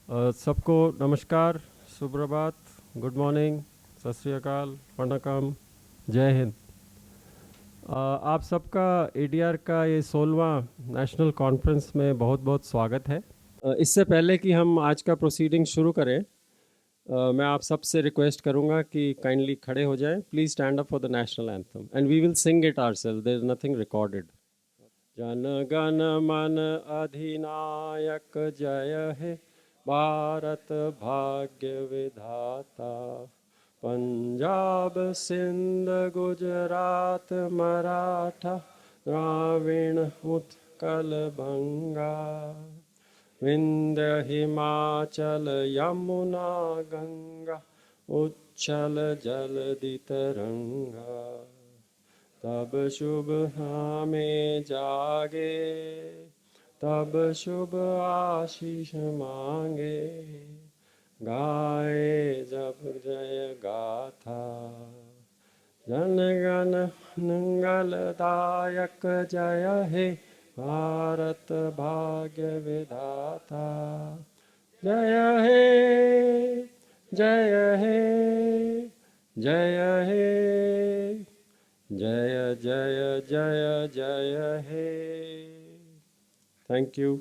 सबको नमस्कार, सुप्रभात, गुड मॉर्निंग, सत श्री अकाल, वणकम, जय हिंद। आप सबका एडीआर का ये 16वां नेशनल कॉन्फ्रेंस में बहुत बहुत स्वागत है। इससे पहले कि हम आज का प्रोसीडिंग शुरू करें, मैं आप सबसे रिक्वेस्ट करूंगा कि काइंडली खड़े हो जाएं। Please stand up for the national anthem and we will sing it ourselves, there is nothing recorded. Jana Gana मन अधिनायक जय हे, भारत भाग्य विधाता। पंजाब सिंध गुजरात मराठा, द्राविण उत्कल बंगा, विंध्य हिमाचल यमुना गंगा, उच्छल जलधि तरंगा। तब शुभ हमें जागे, तब शुभ आशीष मांगे, गाए जब जय गाथा। जन गण मंगलदायक जय हे, भारत भाग्य विधाता। जय हे, जय हे, जय हे, जय जय जय जय हे। थैंक यू,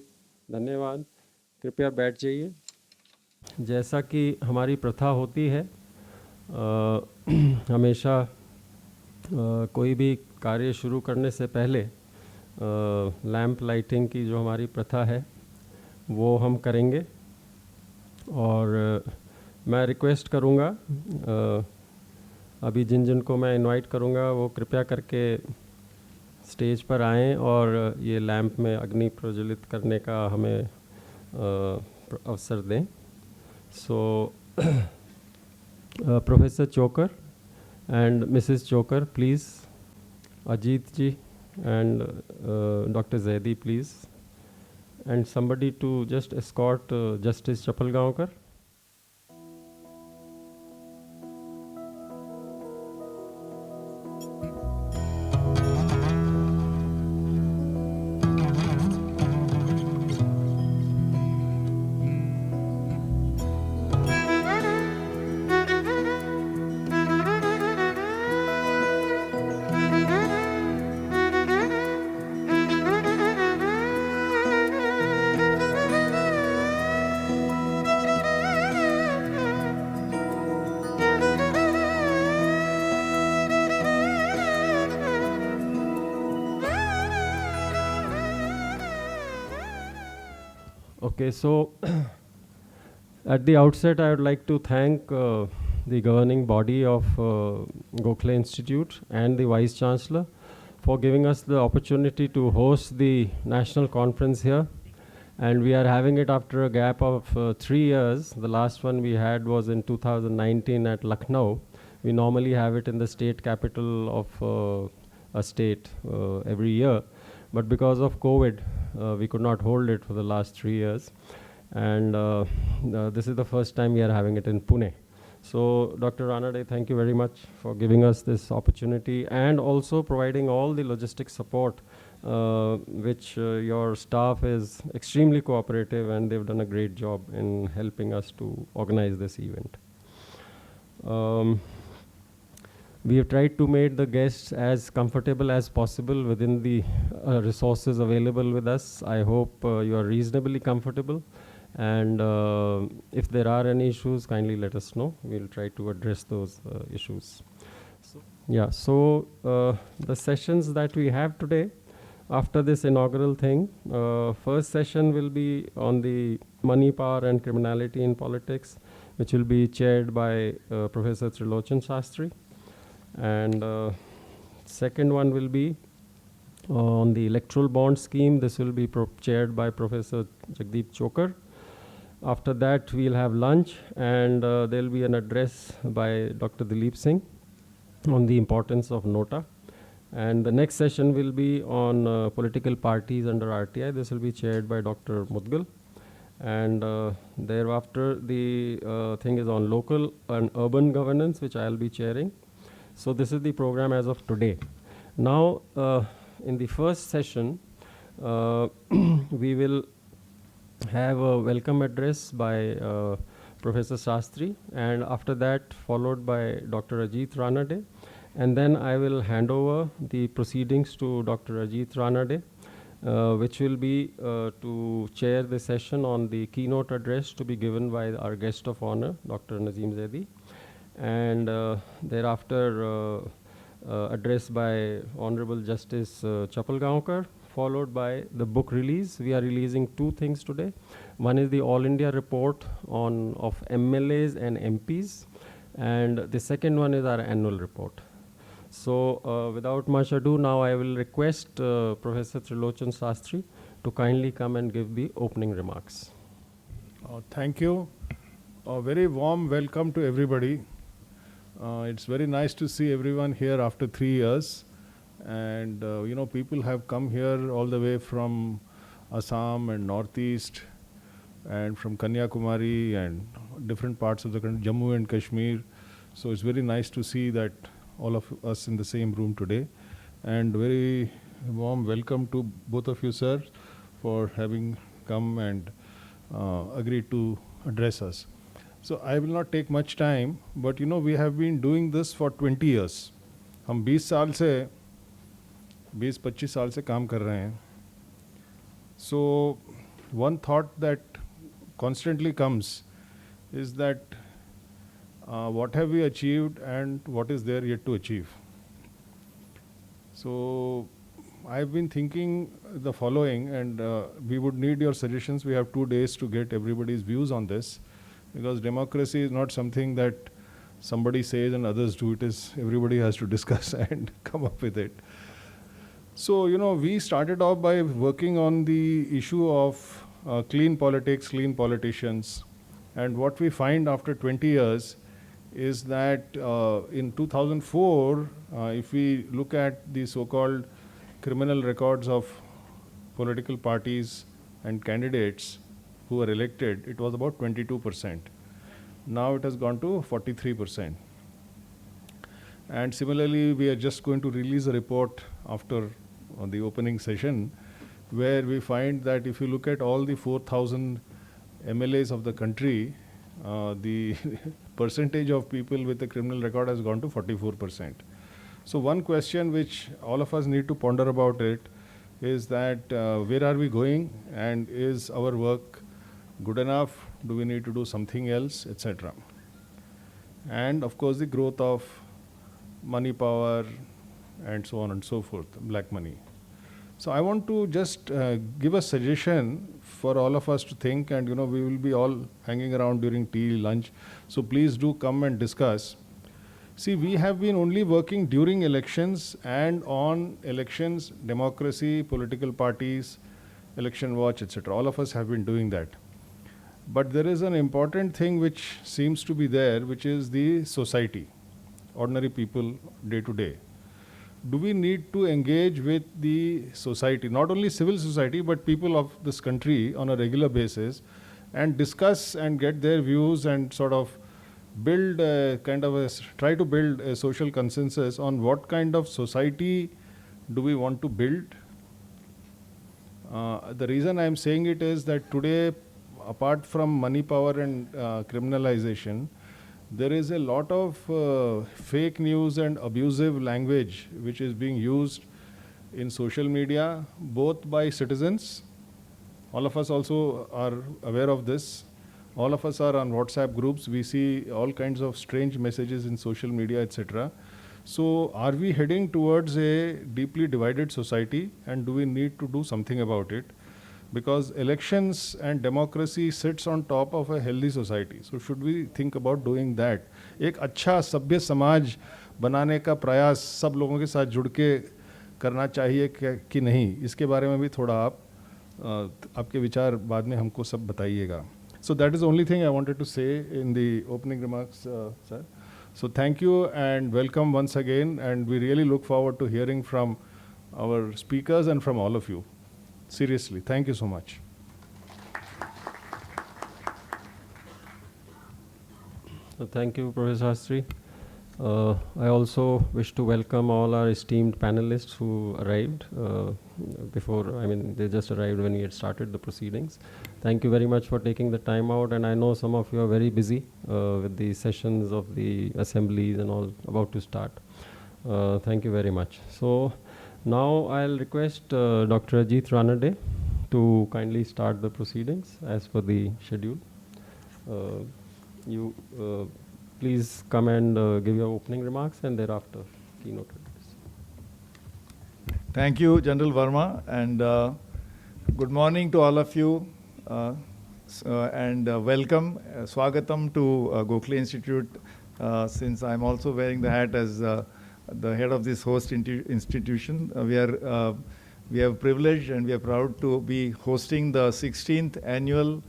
धन्यवाद। कृपया बैठ जाइए। जैसा कि हमारी प्रथा होती है, हमेशा कोई भी कार्य शुरू करने से पहले लैंप लाइटिंग की जो हमारी प्रथा है वो हम करेंगे। और मैं रिक्वेस्ट करूँगा, अभी जिन जिन को मैं इनवाइट करूँगा वो कृपया करके स्टेज पर आएं और ये लैंप में अग्नि प्रज्वलित करने का हमें अवसर दें। So professor Chhokar and Mrs Chhokar please, Ajit ji and doctor Zaidi please, and somebody to just escort Justice Chapalgaonkar. Okay, so at the outset, I would like to thank the governing body of Gokhale Institute and the Vice Chancellor for giving us the opportunity to host the national conference here. And we are having it after a gap of 3 years. The last one we had was in 2019 at Lucknow. We normally have it in the state capital of a state every year. But because of COVID, we could not hold it for the last 3 years. And this is the first time we are having it in Pune. So Dr. Ranade, thank you very much for giving us this opportunity and also providing all the logistic support, which your staff is extremely cooperative and they've done a great job in helping us to organize this event. We have tried to make the guests as comfortable as possible within the resources available with us. I hope you are reasonably comfortable. And if there are any issues, kindly let us know. We'll try to address those issues. So the sessions that we have today, after this inaugural thing, first session will be on the money, power and criminality in politics, which will be chaired by Professor Trilochan Shastri. And second one will be on the electoral bond scheme. This will be chaired by Professor Jagdeep Chokar. After that, we'll have lunch, and there'll be an address by Dr. Dilip Singh on the importance of NOTA. And the next session will be on political parties under RTI. This will be chaired by Dr. Mudgal. And thereafter, the thing is on local and urban governance, which I'll be chairing. So this is the program as of today. Now, in the first session, we will have a welcome address by Professor Shastri, and after that followed by Dr. Ajit Ranade, and then I will hand over the proceedings to Dr. Ajit Ranade, which will be to chair the session on the keynote address to be given by our guest of honor, Dr. Nasim Zaidi, and thereafter address by Honorable Justice Chapalgaonkar, followed by the book release. We are releasing two things today. One is the All India report of MLAs and MPs, and the second one is our annual report. So without much ado, now I will request Professor Trilochan Sastry to kindly come and give the opening remarks. Thank you. A very warm welcome to everybody. It's very nice to see everyone here after 3 years. And, people have come here all the way from Assam and Northeast and from Kanyakumari and different parts of the country, Jammu and Kashmir. So it's very nice to see that all of us in the same room today. And very warm welcome to both of you, sir, for having come and agreed to address us. So I will not take much time, but we have been doing this for 20 years. हम 20-25 साल से काम कर रहे हैं. So one thought that constantly comes is that what have we achieved and what is there yet to achieve. So I've been thinking the following, and we would need your suggestions. We have 2 days to get everybody's views on this, because democracy is not something that somebody says and others do. It is everybody has to discuss and come up with it. So, we started off by working on the issue of clean politics, clean politicians. And what we find after 20 years is that in 2004, if we look at the so-called criminal records of political parties and candidates who were elected, it was about 22%. Now it has gone to 43%. And similarly, we are just going to release a report after the opening session, where we find that if you look at all the 4,000 MLAs of the country, the percentage of people with a criminal record has gone to 44%. So one question which all of us need to ponder about it is that where are we going, and is our work good enough? Do we need to do something else, etc. And of course the growth of money power and so on and so forth, black money. So I want to just give a suggestion for all of us to think, and we will be all hanging around during tea, lunch. So please do come and discuss. See, we have been only working during elections and on elections, democracy, political parties, Election Watch, etc. All of us have been doing that. But there is an important thing which seems to be there, which is the society, ordinary people, day to day. Do we need to engage with the society, not only civil society, but people of this country on a regular basis, and discuss and get their views and sort of build try to build a social consensus on what kind of society do we want to build? The reason I'm saying it is that today, apart from money power and criminalization, there is a lot of fake news and abusive language which is being used in social media, both by citizens. All of us also are aware of this. All of us are on WhatsApp groups. We see all kinds of strange messages in social media, etc. So are we heading towards a deeply divided society, and do we need to do something about it? Because elections and democracy sits on top of a healthy society. So should we think about doing that? एक अच्छा सभ्य समाज बनाने का प्रयास सब लोगों के साथ जुड़ के करना चाहिए कि नहीं, इसके बारे में भी थोड़ा आपके विचार बाद में हमको सब बताइएगा. So that is the only thing I wanted to say in the opening remarks, sir. So thank you and welcome once again, and we really look forward to hearing from our speakers and from all of you. Seriously, thank you so much. So thank you, Professor Shastri. I also wish to welcome all our esteemed panelists who arrived they just arrived when we had started the proceedings. Thank you very much for taking the time out, and I know some of you are very busy with the sessions of the assemblies and all about to start. Thank you very much. So now I'll request Dr. Ajit Ranade to kindly start the proceedings as per the schedule. You please come and give your opening remarks and thereafter keynote address. Thank you, General Verma, and good morning to all of you, and welcome, swagatam to Gokhale Institute, since I'm also wearing the hat as the head of this host institution. We have privilege and we are proud to be hosting the 16th annual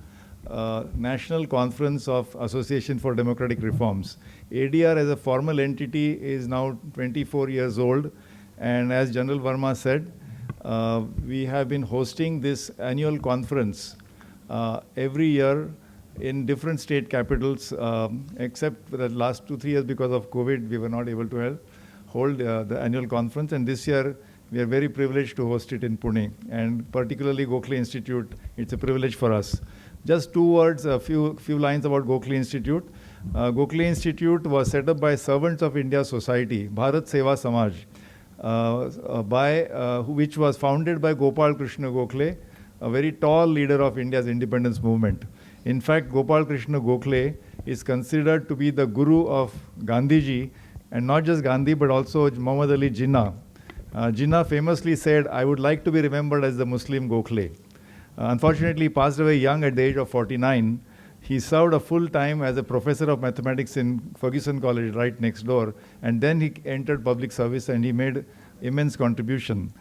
National Conference of Association for Democratic Reforms. ADR as a formal entity is now 24 years old, and as General Verma said, we have been hosting this annual conference every year in different state capitals, except for the last 2-3 years because of COVID, we were not able to hold the annual conference, and this year we are very privileged to host it in Pune, and particularly Gokhale Institute, it's a privilege for us. Just 2 words, a few lines about Gokhale Institute. Gokhale Institute was set up by Servants of India Society, Bharat Seva Samaj, which was founded by Gopal Krishna Gokhale, a very tall leader of India's independence movement. In fact, Gopal Krishna Gokhale is considered to be the guru of Gandhiji, and not just Gandhi, but also Muhammad Ali Jinnah. Jinnah famously said, "I would like to be remembered as the Muslim Gokhale." Unfortunately, he passed away young at the age of 49. He served a full time as a professor of mathematics in Ferguson College right next door, and then he entered public service and he made immense contribution.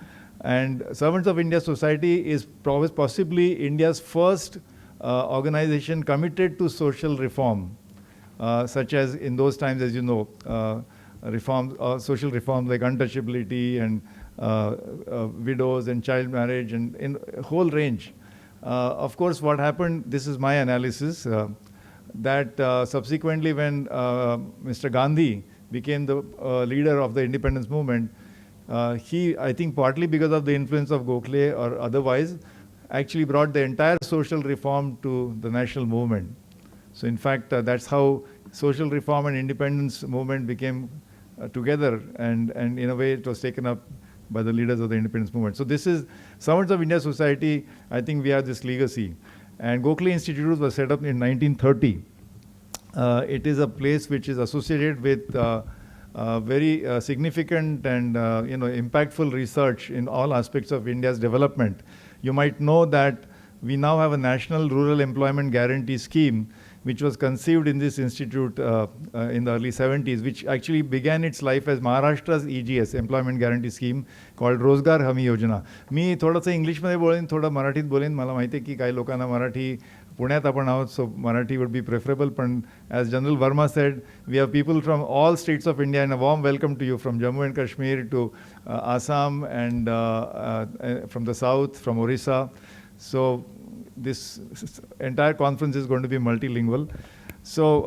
And Servants of India Society is possibly India's first organization committed to social reform, such as in those times, as you know, social reforms like untouchability and widows and child marriage and in a whole range. Of course, what happened, this is my analysis, that subsequently when Mr. Gandhi became the leader of the independence movement, he, I think partly because of the influence of Gokhale or otherwise, actually brought the entire social reform to the national movement. So in fact, that's how social reform and independence movement became together, and in a way it was taken up by the leaders of the independence movement. So this is Servants of India Society. I think we have this legacy. And Gokhale Institute was set up in 1930. It is a place which is associated with very significant and impactful research in all aspects of India's development. You might know that we now have a National Rural Employment Guarantee Scheme, which was conceived in this institute in the early 70s, which actually began its life as Maharashtra's EGS, Employment Guarantee Scheme, called Rozgar Hami Yojana. मी थोडंसं इंग्लिशमध्ये बोलेन, थोडं मराठीत बोलेन. मला माहिती आहे की काही लोकांना मराठी पुण्यात आपण आहोत, so Marathi would be preferable. But as General Verma said, we have people from all states of India, and a warm welcome to you from Jammu and Kashmir to Assam and from the south, from Orissa. So this entire conference is going to be multilingual. So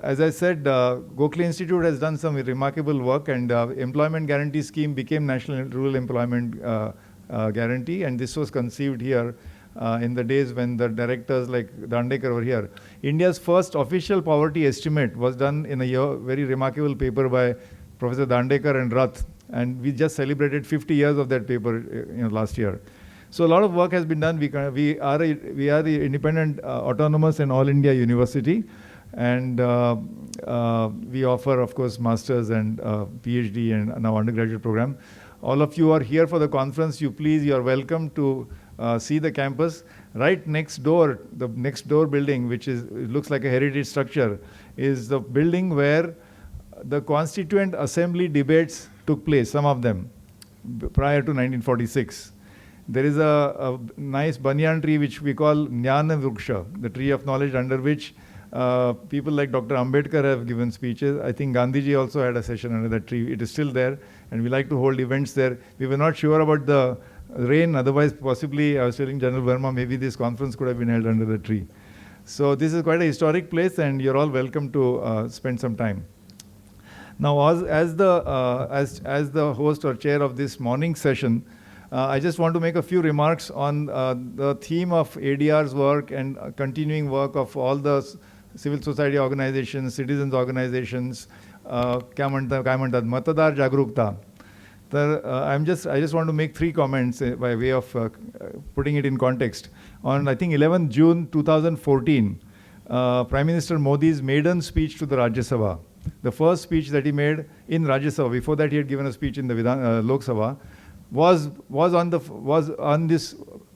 as I said, Gokhale Institute has done some remarkable work, and Employment Guarantee Scheme became National Rural Employment Guarantee, and this was conceived here in the days when the directors like Dandekar were here. India's first official poverty estimate was done in a very remarkable paper by Professor Dandekar and Rath, and we just celebrated 50 years of that paper last year. So a lot of work has been done. We are the independent, autonomous and all India university, and we offer, of course, masters and PhD and now undergraduate program. All of you are here for the conference. You are welcome to see the campus. Right next door, the next door building, which looks like a heritage structure, is the building where the Constituent Assembly debates took place, some of them, prior to 1946. There is a nice banyan tree which we call Jnana Vruksha, the tree of knowledge, under which people like Dr. Ambedkar have given speeches. I think Gandhiji also had a session under that tree. It is still there, and we like to hold events there. We were not sure about the rain, otherwise possibly, I was telling General Verma, maybe this conference could have been held under the tree. So this is quite a historic place, and you're all welcome to spend some time. Now, as the host or chair of this morning session, I just want to make a few remarks on the theme of ADR's work and continuing work of all the civil society organizations, citizens organizations, काय म्हणतात मतदार जागरूकता. I just want to make 3 comments by way of putting it in context. On I think 11th June 2014, Prime Minister Modi's maiden speech to the Rajya Sabha, the first speech that he made in Rajya Sabha, before that he had given a speech in the Lok Sabha, was on this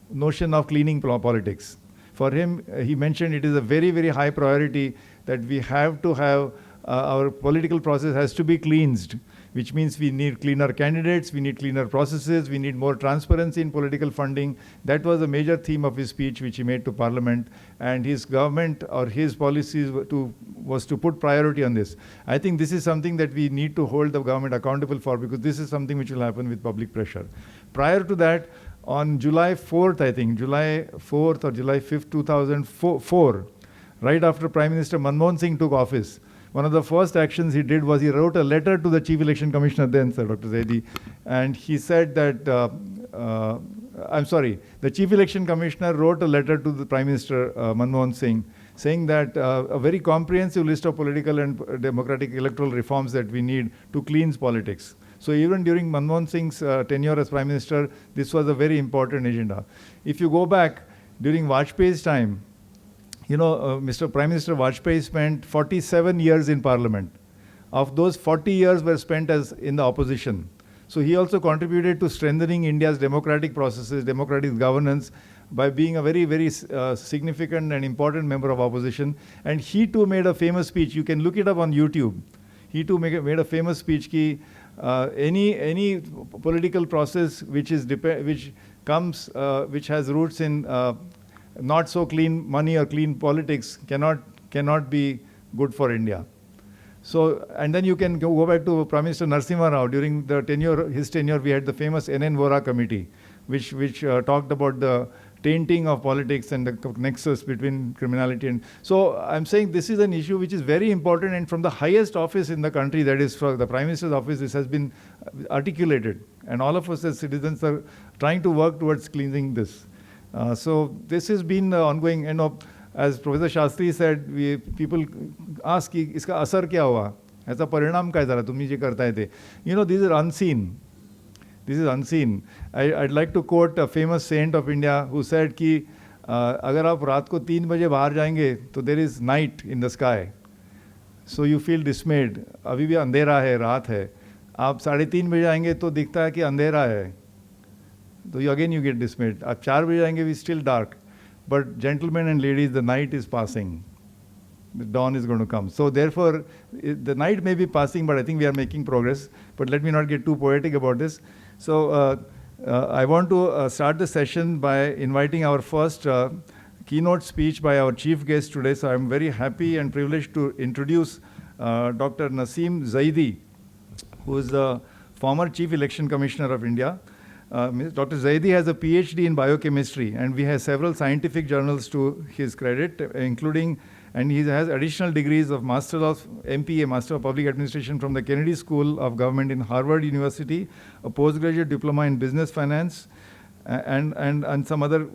notion of cleaning politics. For him, he mentioned it is a very, very high priority that we have to have our political process has to be cleansed, which means we need cleaner candidates, we need cleaner processes, we need more transparency in political funding. That was a major theme of his speech which he made to Parliament, and his government or his policies was to put priority on this. I think this is something that we need to hold the government accountable for, because this is something which will happen with public pressure. Prior to that, on July 4th, I think, July 4th or July 5th, 2004, right after Prime Minister Manmohan Singh took office, one of the first actions he did was he wrote a letter to the Chief Election Commissioner then, Sir Dr. Zaidi, and he said that, the Chief Election Commissioner wrote a letter to the Prime Minister Manmohan Singh saying that a very comprehensive list of political and democratic electoral reforms that we need to cleanse politics. So even during Manmohan Singh's tenure as Prime Minister, this was a very important agenda. If you go back, during Vajpayee's time, Mr. Prime Minister Vajpayee spent 47 years in Parliament. Of those, 40 years were spent as in the opposition. So he also contributed to strengthening India's democratic processes, democratic governance, by being a very, very significant and important member of opposition. And he too made a famous speech. You can look it up on YouTube. He too made a famous speech ki any political process which has roots in not so clean money or clean politics cannot be good for India. So, and then you can go back to Prime Minister Narasimha Rao. During his tenure, we had the famous NN Vora committee, which talked about the tainting of politics and the nexus between criminality. And so I'm saying this is an issue which is very important, and from the highest office in the country, that is for the Prime Minister's office, this has been articulated. And all of us as citizens are trying to work towards cleansing this. So this has been ongoing, as Professor Shastri said, people ask, iska asar kya hua? Aisa parinam kya zara, tumhi je karta hai the. These are unseen. This is unseen. I'd like to quote a famous saint of India who said ki, agar aap raat ko 3 baje bahar jayenge, to there is night in the sky. So you feel dismayed. Abhi bhi andhera hai, raat hai. Aap 3:30 baje aayenge to dikhta hai ki andhera hai. So you get dismayed. At 4 baje aayenge, we still dark. But gentlemen and ladies, the night is passing. The dawn is going to come. So therefore, the night may be passing, but I think we are making progress. But let me not get too poetic about this. So I want to start the session by inviting our first keynote speech by our chief guest today. So I'm very happy and privileged to introduce Dr. Nasim Zaidi, who is the former Chief Election Commissioner of India. Dr. Zaidi has a PhD in biochemistry, and we have several scientific journals to his credit, including, and he has additional degrees of Master of MPA, Master of Public Administration from the Kennedy School of Government in Harvard University, a postgraduate diploma in business finance, and some other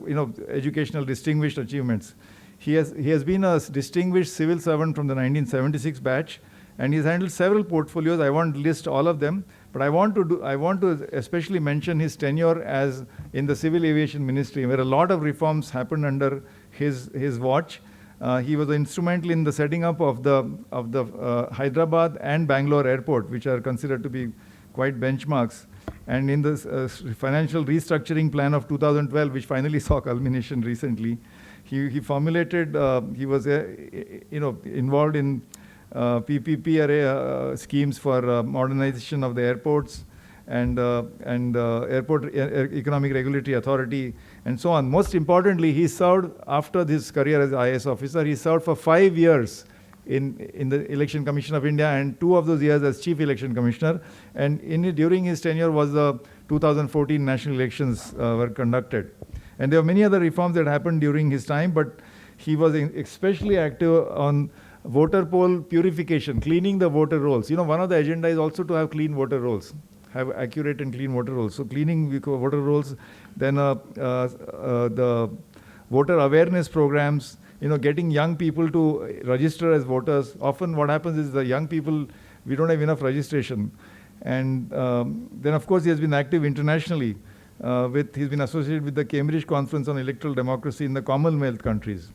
educational distinguished achievements. He has been a distinguished civil servant from the 1976 batch, and he's handled several portfolios. I won't list all of them, but I want to especially mention his tenure as in the Civil Aviation Ministry, where a lot of reforms happened under his watch. He was instrumental in the setting up of the Hyderabad and Bangalore airport, which are considered to be quite benchmarks. And in the financial restructuring plan of 2012, which finally saw culmination recently, he formulated. He was involved in PPP schemes for modernization of the airports and Airport Economic Regulatory Authority and so on. Most importantly, he served, after his career as IAS officer, he served for 5 years in the Election Commission of India, and 2 of those years as Chief Election Commissioner. And during his tenure was the 2014 national elections were conducted. And there were many other reforms that happened during his time, but he was especially active on voter poll purification, cleaning the voter rolls. One of the agenda is also to have clean voter rolls, have accurate and clean voter rolls. So cleaning voter rolls, then the voter awareness programs, getting young people to register as voters. Often what happens is the young people, we don't have enough registration. And then of course he has been active internationally. He's been associated with the Cambridge Conference on Electoral Democracy in the Commonwealth countries.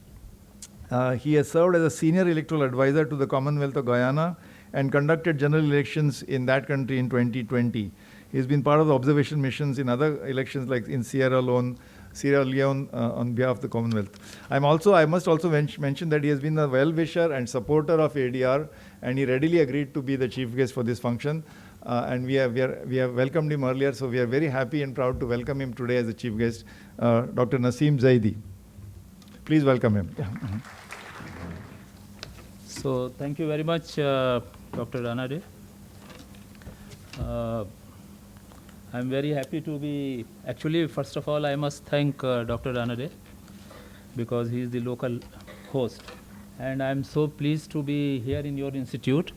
He has served as a senior electoral advisor to the Commonwealth of Guyana and conducted general elections in that country in 2020. He's been part of the observation missions in other elections like in Sierra Leone on behalf of the Commonwealth. I must also mention that he has been a well-wisher and supporter of ADR, and he readily agreed to be the chief guest for this function. And we have welcomed him earlier, so we are very happy and proud to welcome him today as the chief guest, Dr. Nasim Zaidi. Please welcome him. So thank you very much, Dr. Ranade. I'm very happy to be, actually, first of all, I must thank Dr. Ranade because he is the local host. And I'm so pleased to be here in your institute,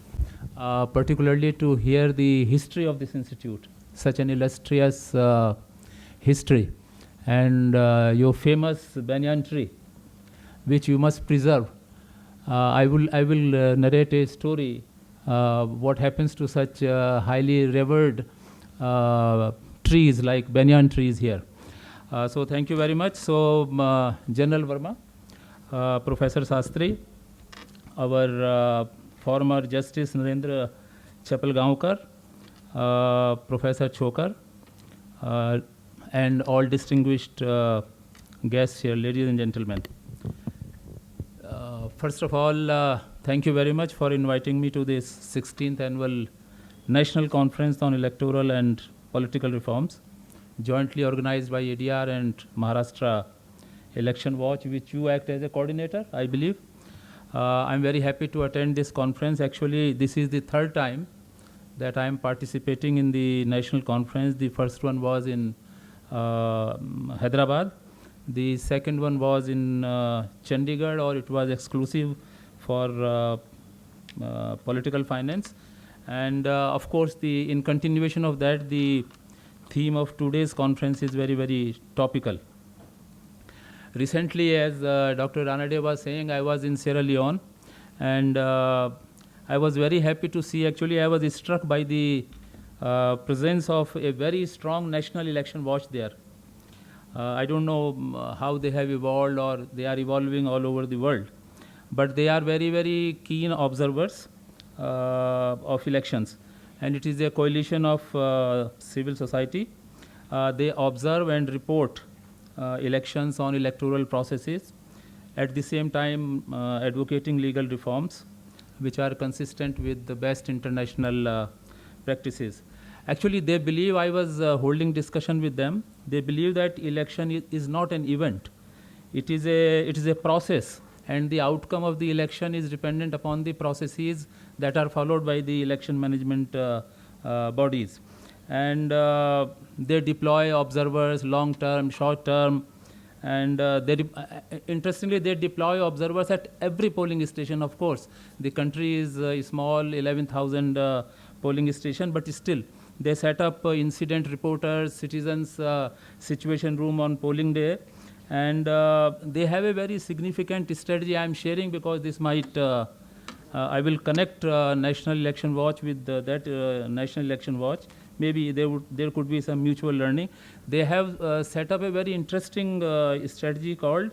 particularly to hear the history of this institute, such an illustrious history. And your famous banyan tree, which you must preserve. I will narrate a story, what happens to such highly revered trees like banyan trees here. So thank you very much. So General Verma, Professor Sastry, our former Justice Narendra Chapalgaonkar, Professor Chokar, and all distinguished guests here, ladies and gentlemen. First of all, thank you very much for inviting me to this 16th annual National Conference on Electoral and Political Reforms, jointly organized by ADR and Maharashtra Election Watch, which you act as a coordinator, I believe. I'm very happy to attend this conference. Actually, this is the third time that I am participating in the national conference. The first one was in Hyderabad. The second one was in Chandigarh, or it was exclusive for political finance. And of course, in continuation of that, the theme of today's conference is very, very topical. Recently, as Dr. Ranade was saying, I was in Sierra Leone, and I was very happy to see, actually I was struck by the presence of a very strong national election watch there. I don't know how they have evolved, or they are evolving all over the world, but they are very, very keen observers of elections. And it is a coalition of civil society. They observe and report elections on electoral processes, at the same time advocating legal reforms which are consistent with the best international practices. Actually, they believe, I was holding discussion with them, they believe that election is not an event. It is a process, and the outcome of the election is dependent upon the processes that are followed by the election management bodies. And they deploy observers long-term, short-term, and interestingly, they deploy observers at every polling station. Of course, the country is a small, 11,000 polling station, but still, they set up incident reporters, citizens situation room on polling day, and they have a very significant strategy I am sharing, because this might, I will connect National Election Watch with that National Election Watch. Maybe there could be some mutual learning. They have set up a very interesting strategy called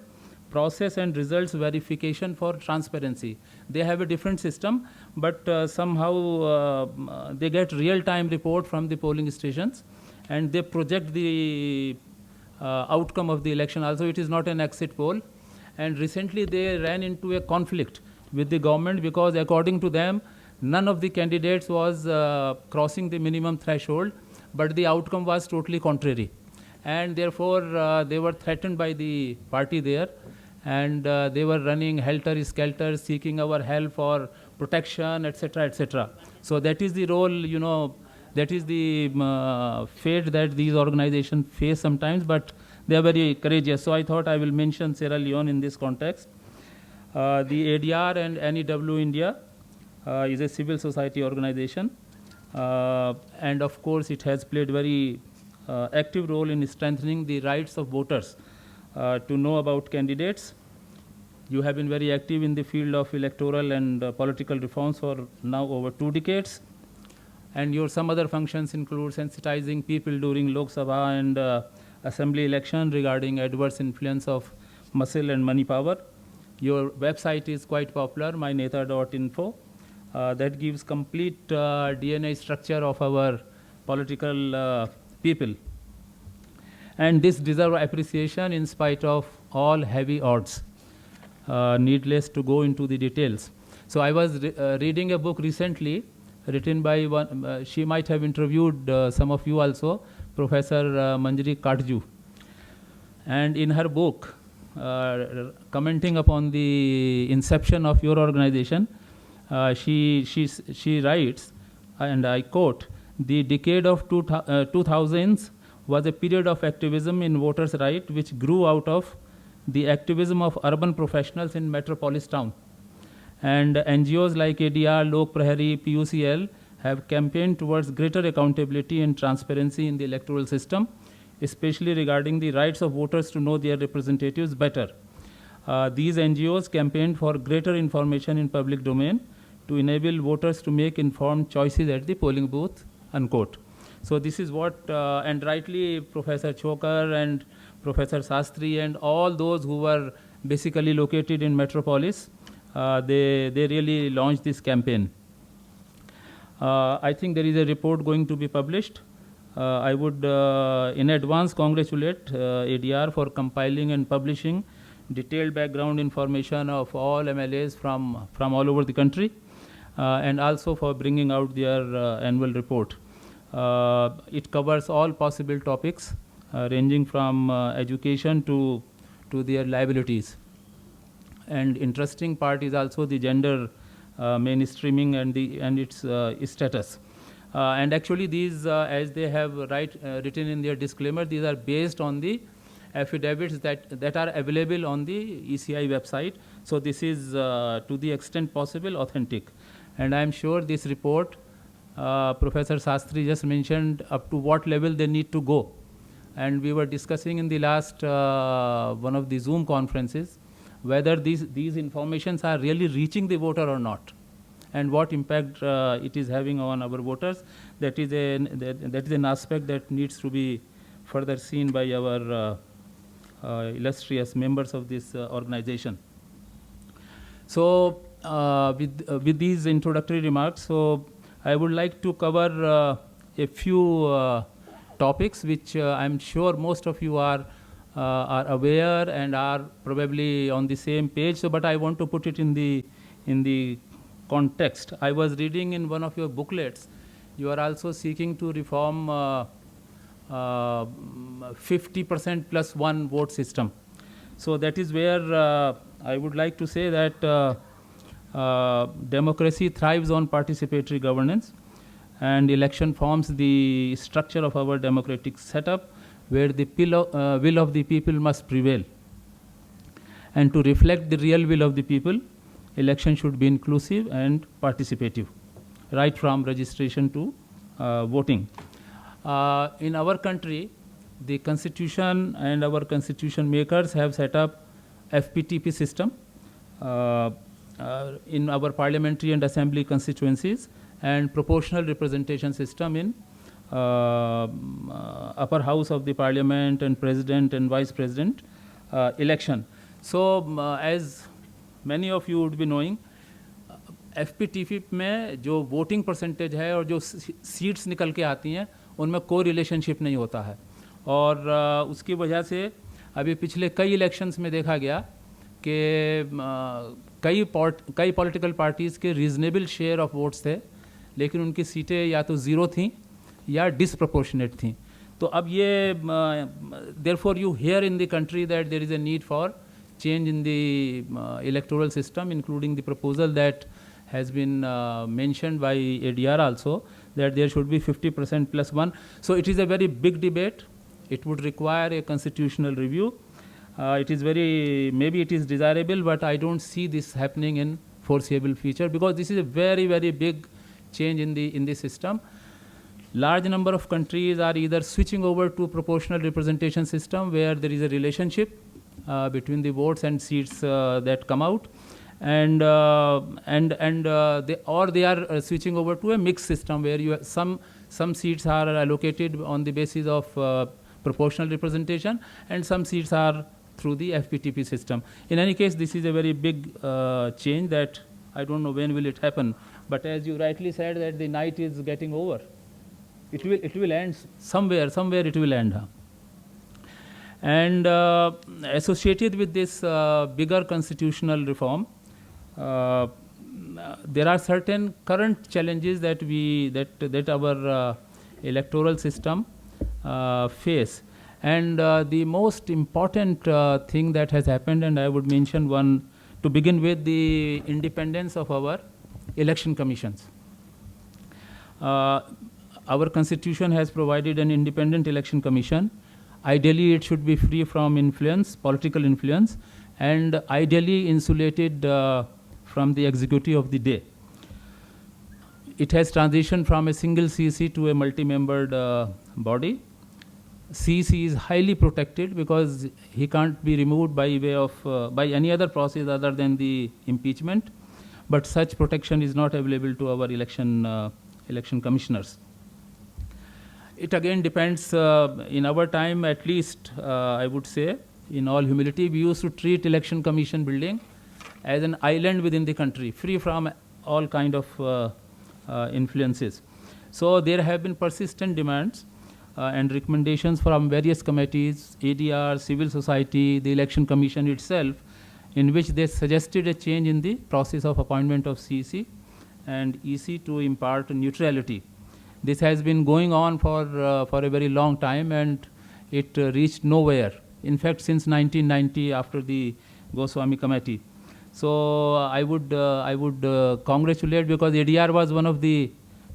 Process and Results Verification for Transparency. They have a different system, but somehow they get real-time report from the polling stations, and they project the outcome of the election. Also, it is not an exit poll. And recently, they ran into a conflict with the government, because according to them, none of the candidates was crossing the minimum threshold, but the outcome was totally contrary. And therefore, they were threatened by the party there, and they were running helter-skelter, seeking our help for protection, etc., etc. So that is the role, that is the fate that these organizations face sometimes, but they are very courageous. So I thought I will mention Sierra Leone in this context. The ADR and NEW India is a civil society organization, and of course it has played very active role in strengthening the rights of voters to know about candidates. You have been very active in the field of electoral and political reforms for now over 2 decades. And your some other functions include sensitizing people during Lok Sabha and assembly election regarding adverse influence of muscle and money power. Your website is quite popular, myneta.info. That gives complete DNA structure of our political people. And this deserves appreciation in spite of all heavy odds. Needless to go into the details. So I was reading a book recently written by one, she might have interviewed some of you also, Professor Manjari Katju. And in her book, commenting upon the inception of your organization, she writes, and I quote, "The decade of 2000s was a period of activism in voters' rights which grew out of the activism of urban professionals in metropolis town. And NGOs like ADR, Lok Prahari, PUCL have campaigned towards greater accountability and transparency in the electoral system, especially regarding the rights of voters to know their representatives better. These NGOs campaigned for greater information in public domain to enable voters to make informed choices at the polling booth," unquote. So this is what, and rightly Professor Chokar and Professor Sastry and all those who were basically located in metropolis, they really launched this campaign. I think there is a report going to be published. I would in advance congratulate ADR for compiling and publishing detailed background information of all MLAs from all over the country, and also for bringing out their annual report. It covers all possible topics ranging from education to their liabilities. And interesting part is also the gender mainstreaming and its status. And actually these, as they have written in their disclaimer, these are based on the affidavits that are available on the ECI website. So this is to the extent possible authentic. And I am sure this report, Professor Sastry just mentioned up to what level they need to go. And we were discussing in the last one of the Zoom conferences whether these informations are really reaching the voter or not, and what impact it is having on our voters. That is an aspect that needs to be further seen by our illustrious members of this organization. So with these introductory remarks, so I would like to cover a few topics which I'm sure most of you are aware and are probably on the same page. So, but I want to put it in the context. I was reading in one of your booklets, you are also seeking to reform 50% plus one vote system. So that is where I would like to say that democracy thrives on participatory governance, and election forms the structure of our democratic setup, where the will of the people must prevail. And to reflect the real will of the people, election should be inclusive and participative, right from registration to voting. In our country, the constitution and our constitution makers have set up FPTP system in our parliamentary and assembly constituencies, and proportional representation system in upper house of the parliament and president and vice president election. So as many of you would be knowing, FPTP में जो voting percentage है और जो seats निकल के आती हैं उनमें कोई रिलेशनशिप नहीं होता है, और उसकी वजह से अभी पिछले कई इलेक्शंस में देखा गया कि कई पॉलिटिकल पार्टीज़ के रीजनेबल शेयर ऑफ वोट्स थे, लेकिन उनकी सीटें या तो ज़ीरो थीं या डिसप्रपोर्शनेट थी. तो अब ये therefore you hear in the country that there is a need for change in the electoral system, including the proposal that has been mentioned by ADR also, that there should be 50% plus one. So it is a very big debate. It would require a constitutional review. It is very, maybe it is desirable, but I don't see this happening in foreseeable future, because this is a very, very big change in the system. Large number of countries are either switching over to proportional representation system, where there is a relationship between the votes and seats that come out, and they are switching over to a mixed system, where you have some seats are allocated on the basis of proportional representation, and some seats are through the FPTP system. In any case, this is a very big change that I don't know when will it happen. But as you rightly said, that the night is getting over. It will end somewhere it will end. And associated with this bigger constitutional reform, there are certain current challenges that our electoral system face. And the most important thing that has happened, and I would mention one to begin with, the independence of our election commissions. Our constitution has provided an independent election commission. Ideally, it should be free from influence, political influence, and ideally insulated from the executive of the day. It has transitioned from a single CEC to a multi-membered body. CEC is highly protected because he can't be removed by way of by any other process other than the impeachment. But such protection is not available to our election commissioners. It again depends, in our time at least, I would say, in all humility, we used to treat election commission building as an island within the country, free from all kind of influences. So there have been persistent demands and recommendations from various committees, ADR, civil society, the election commission itself, in which they suggested a change in the process of appointment of CEC and EC to impart neutrality. This has been going on for a very long time, and it reached nowhere. In fact, since 1990, after the Goswami committee. So I would congratulate, because ADR was one of the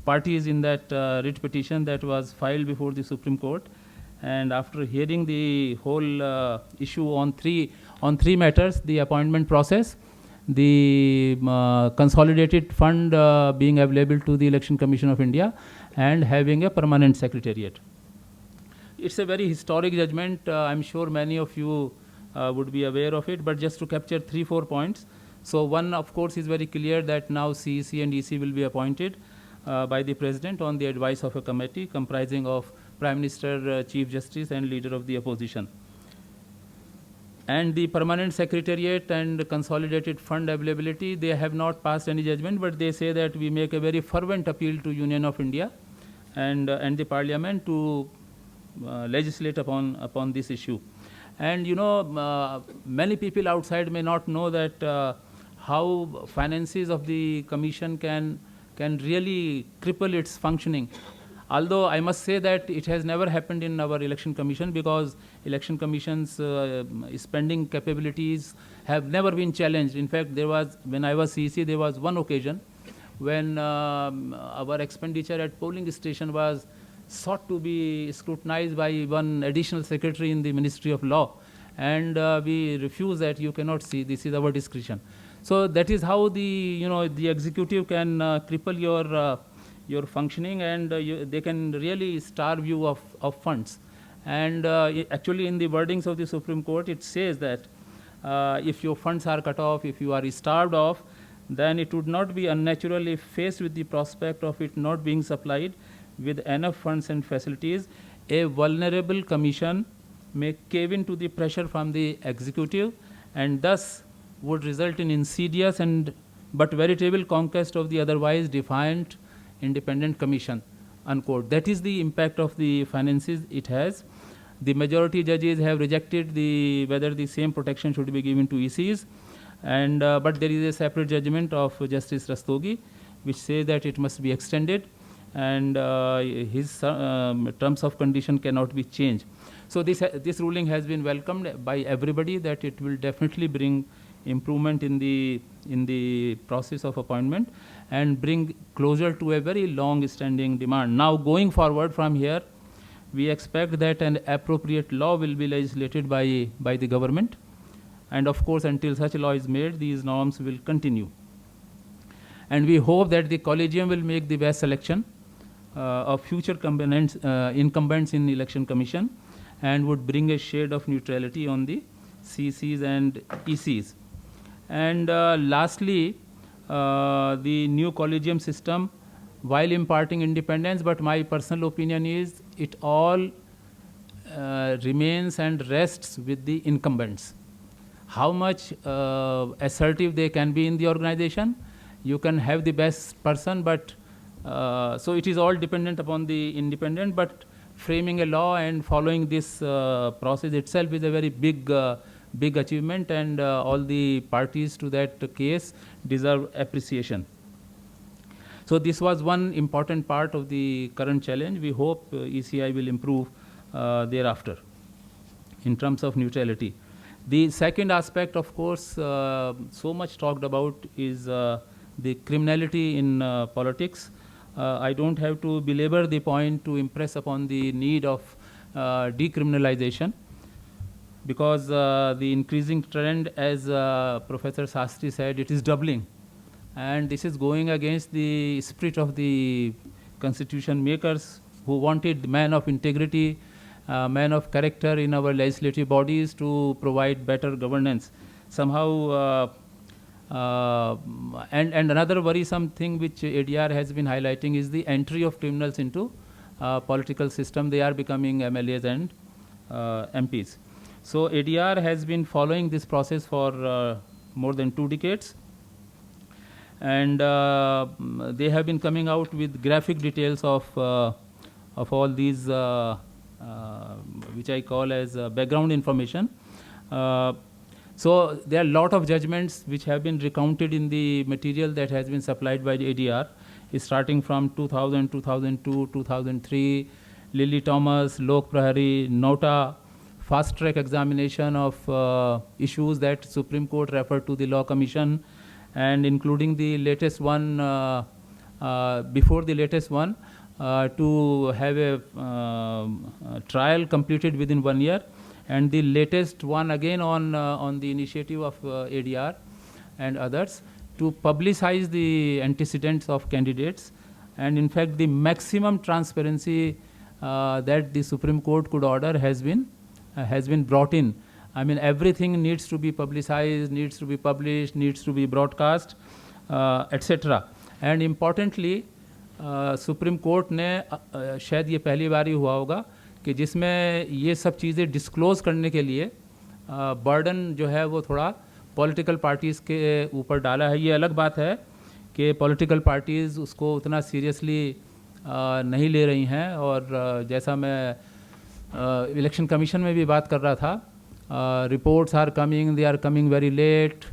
parties in that writ petition that was filed before the Supreme Court. And after hearing the whole issue on three matters: the appointment process, the consolidated fund being available to the Election Commission of India, and having a permanent secretariat. It's a very historic judgment. I'm sure many of you would be aware of it, but just to capture 3-4 points. So one, of course, is very clear that now CEC and EC will be appointed by the President on the advice of a committee comprising of Prime Minister, Chief Justice, and Leader of the Opposition. And the permanent secretariat and consolidated fund availability, they have not passed any judgment, but they say that we make a very fervent appeal to Union of India and the Parliament to legislate upon this issue. And you know, many people outside may not know that how finances of the Commission can really cripple its functioning. Although I must say that it has never happened in our election commission, because election commission's spending capabilities have never been challenged. In fact, when I was CEC, there was one occasion when our expenditure at polling station was sought to be scrutinized by one additional secretary in the Ministry of Law, and we refused that. You cannot see, this is our discretion. So that is how the executive can cripple your functioning, and they can really starve you of funds. And actually, in the wordings of the Supreme Court, it says that if your funds are cut off, if you are starved off, then it would not be unnatural if faced with the prospect of it not being supplied with enough funds and facilities, a vulnerable commission may cave into the pressure from the executive, and thus would result in insidious but veritable conquest of the otherwise defiant independent commission, unquote. That is the impact of the finances it has. The majority judges have rejected whether the same protection should be given to ECs, and but there is a separate judgment of Justice Rastogi which says that it must be extended, and his terms of condition cannot be changed. So this ruling has been welcomed by everybody, that it will definitely bring improvement in the process of appointment and bring closure to a very long-standing demand. Now, going forward from here, we expect that an appropriate law will be legislated by the government. And of course, until such a law is made, these norms will continue. And we hope that the collegium will make the best selection of future incumbents in the election commission and would bring a shade of neutrality on the CCs and ECs. And lastly, the new collegium system, while imparting independence, but my personal opinion is it all remains and rests with the incumbents. How much assertive they can be in the organization. You can have the best person, but so it is all dependent upon the independent, but framing a law and following this process itself is a very big achievement, and all the parties to that case deserve appreciation. So this was one important part of the current challenge. We hope ECI will improve thereafter in terms of neutrality. The second aspect, of course, so much talked about is the criminality in politics. I don't have to belabor the point to impress upon the need of decriminalization, because the increasing trend, as Professor Sastry said, it is doubling. And this is going against the spirit of the constitution makers, who wanted man of integrity, man of character in our legislative bodies to provide better governance. Somehow, and another worrisome thing which ADR has been highlighting is the entry of criminals into political system. They are becoming MLAs and MPs. So ADR has been following this process for more than 2 decades. And they have been coming out with graphic details of all these, which I call as background information. So there are a lot of judgments which have been recounted in the material that has been supplied by the ADR, starting from 2000, 2002, 2003, Lily Thomas, Lok Prahari, Nota, fast-track examination of issues that Supreme Court referred to the Law Commission, and including the latest one, before the latest one, to have a trial completed within 1 year, and the latest one again on the initiative of ADR and others to publicize the antecedents of candidates, and in fact the maximum transparency that the Supreme Court could order has been brought in. I mean, everything needs to be publicized, needs to be published, needs to be broadcast, etc. And importantly, supreme court ने शायद ये पहली बार ही हुआ होगा कि जिसमें ये सब चीज़ें डिस्क्लोज़ करने के लिए बर्डन जो है वो थोड़ा पॉलिटिकल पार्टीज़ के ऊपर डाला है. ये अलग बात है कि पॉलिटिकल पार्टीज़ उसको उतना सीरियसली नहीं ले रही हैं, और जैसा मैं इलेक्शन कमीशन में भी बात कर रहा था, reports are coming, they are coming very late,